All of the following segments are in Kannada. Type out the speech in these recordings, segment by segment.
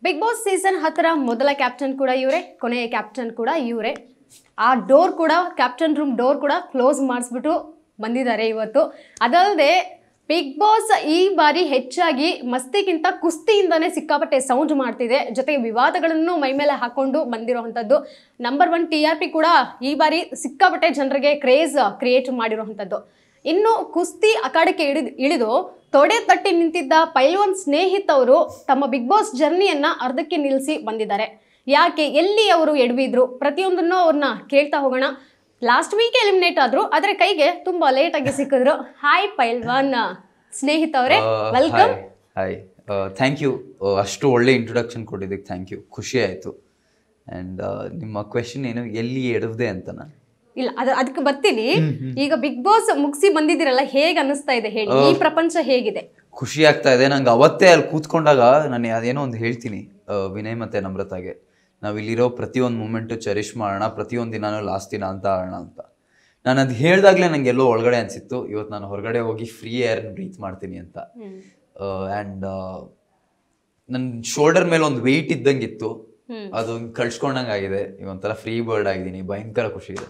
ಬಿಗ್ ಬಾಸ್ ಸೀಸನ್ 10 ಮೊದಲ ಕ್ಯಾಪ್ಟನ್ ಕೂಡ ಇವರೇ, ಕೊನೆಯ ಕ್ಯಾಪ್ಟನ್ ಕೂಡ ಇವರೇ. ಆ ಡೋರ್ ಕೂಡ ಕ್ಯಾಪ್ಟನ್ ರೂಮ್ ಡೋರ್ ಕೂಡ ಕ್ಲೋಸ್ ಮಾಡಿಸ್ಬಿಟ್ಟು ಬಂದಿದ್ದಾರೆ ಇವತ್ತು. ಅದಲ್ಲದೆ ಬಿಗ್ ಬಾಸ್ ಈ ಬಾರಿ ಹೆಚ್ಚಾಗಿ ಮಸ್ತಿಗಿಂತ ಕುಸ್ತಿಯಿಂದನೇ ಸಿಕ್ಕಾಪಟ್ಟೆ ಸೌಂಡ್ ಮಾಡ್ತಿದೆ. ಜೊತೆಗೆ ವಿವಾದಗಳನ್ನು ಮೈಮೇಲೆ ಹಾಕೊಂಡು ಬಂದಿರೋವಂಥದ್ದು. ನಂಬರ್ 1 TRP ಕೂಡ ಈ ಬಾರಿ ಸಿಕ್ಕಾಪಟ್ಟೆ ಜನರಿಗೆ ಕ್ರೇಜ್ ಕ್ರಿಯೇಟ್ ಮಾಡಿರೋವಂಥದ್ದು. ಇನ್ನು ಕುಸ್ತಿ ಅಖಾಡಕ್ಕೆ ಇಳಿದು ತೊಡೆ ತಟ್ಟಿ ನಿಂತಿದ್ದ ಪೈಲ್ವಾನ್ ಸ್ನೇಹಿತ್ ಅವರು ತಮ್ಮ ಬಿಗ್ ಬಾಸ್ ಜರ್ನಿಯನ್ನ ಅರ್ಧಕ್ಕೆ ನಿಲ್ಲಿಸಿ ಬಂದಿದ್ದಾರೆ. ಯಾಕೆ, ಎಲ್ಲಿ ಅವರು ಎಡವಿದ್ರು, ಪ್ರತಿಯೊಂದನ್ನು ಅವ್ರನ್ನ ಕೇಳ್ತಾ ಹೋಗೋಣ. ಲಾಸ್ಟ್ ವೀಕ್ ಎಲಿಮಿನೇಟ್ ಆದ್ರು, ಆದ್ರೆ ಕೈಗೆ ತುಂಬಾ ಲೇಟ್ ಆಗಿ ಸಿಕ್ಕಿದ್ರು. ಹಾಯ್ ಪೈಲ್ವಾನ್ ಸ್ನೇಹಿತ್ ಅವರೇ, ವೆಲ್ಕಮ್. Hi, thank you. ಅಷ್ಟು ಒಳ್ಳೆ ಇಂಟ್ರೊಡಕ್ಷನ್ ಕೊಟ್ಟಿದ್ದಕ್ಕೆ ಥ್ಯಾಂಕ್ ಯು, ಖುಷಿ ಆಯ್ತು. ಅಂಡ್ ನಿಮ್ಮ ಕ್ವೆಶನ್ ಏನು, ಎಲ್ಲಿ ಎಡವ್ದೆ ಅಂತನಾ? ಇಲ್ಲ, ಅದಕ್ಕೆ ಬರ್ತೀನಿ. ಈಗ ಬಿಗ್ ಬಾಸ್ ಮುಗಿಸಿ ಬಂದಿದ್ದೀರಲ್ಲ, ಹೇಗೆ ಅನಿಸ್ತಾ ಇದೆ ಹೇಳಿ? ಈ ಪ್ರಪಂಚ ಹೇಗಿದೆ? ಖುಷಿ ಆಗ್ತಾ ಇದೆ ನಂಗೆ. ಅವತ್ತೇ ಅಲ್ಲಿ ಕೂತ್ಕೊಂಡಾಗ ನಾನು ಅದೇನೋ ಒಂದು ಹೇಳ್ತೀನಿ ವಿನಯ್ ಮತ್ತೆ ನಮ್ರತಾಗೆ, ನಾವು ಇಲ್ಲಿರೋ ಪ್ರತಿಯೊಂದು ಮೂಮೆಂಟು ಚೆರಿಷ್ ಮಾಡೋಣ, ಪ್ರತಿಯೊಂದು ದಿನಾನು ಲಾಸ್ಟ್ ದಿನ ಅಂತ ಆಡೋಣ ಅಂತ. ನಾನು ಅದು ಹೇಳ್ದಾಗ್ಲೇ ನಂಗೆ ಎಲ್ಲೋ ಒಳಗಡೆ ಅನಿಸಿತ್ತು, ಇವತ್ತು ನಾನು ಹೊರಗಡೆ ಹೋಗಿ ಫ್ರೀ ಏರ್ ಬ್ರೀತ್ ಮಾಡ್ತೀನಿ ಅಂತ. ಆ್ಯಂಡ್ ನನ್ನ ಶೋಲ್ಡರ್ ಮೇಲೆ ಒಂದು ವೆಯ್ಟ್ ಇದ್ದಂಗಿತ್ತು, ಅದು ಕಳ್ಸ್ಕೊಂಡಂಗೆ ಆಗಿದೆ. ಇವೊಂಥರ ಫ್ರೀ ಬರ್ಡ್ ಆಗಿದ್ದೀನಿ, ಭಯಂಕರ ಖುಷಿ ಇದೆ.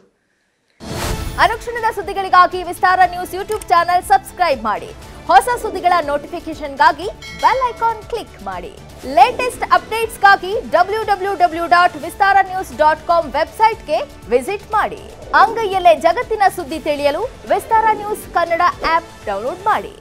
ಅನುಕ್ಷಣದ ಸುದ್ದಿಗಳಿಗಾಗಿ ವಿಸ್ತಾರ ನ್ಯೂಸ್ ಯೂಟ್ಯೂಬ್ ಚಾನೆಲ್ ಸಬ್ಸ್ಕ್ರೈಬ್ ಮಾಡಿ. ಹೊಸ ಸುದ್ದಿಗಳ ನೋಟಿಫಿಕೇಶನ್ಗಾಗಿ ಬೆಲ್ ಐಕಾನ್ ಕ್ಲಿಕ್ ಮಾಡಿ. ಲೇಟೆಸ್ಟ್ ಅಪ್ಡೇಟ್ಸ್ಗಾಗಿ www.vistaranews.com ವೆಬ್ಸೈಟ್ಗೆ ವಿಸಿಟ್ ಮಾಡಿ. ಅಂಗೈಯಲ್ಲೇ ಜಗತ್ತಿನ ಸುದ್ದಿ ತಿಳಿಯಲು ವಿಸ್ತಾರ ನ್ಯೂಸ್ ಕನ್ನಡ ಆಪ್ ಡೌನ್ಲೋಡ್ ಮಾಡಿ.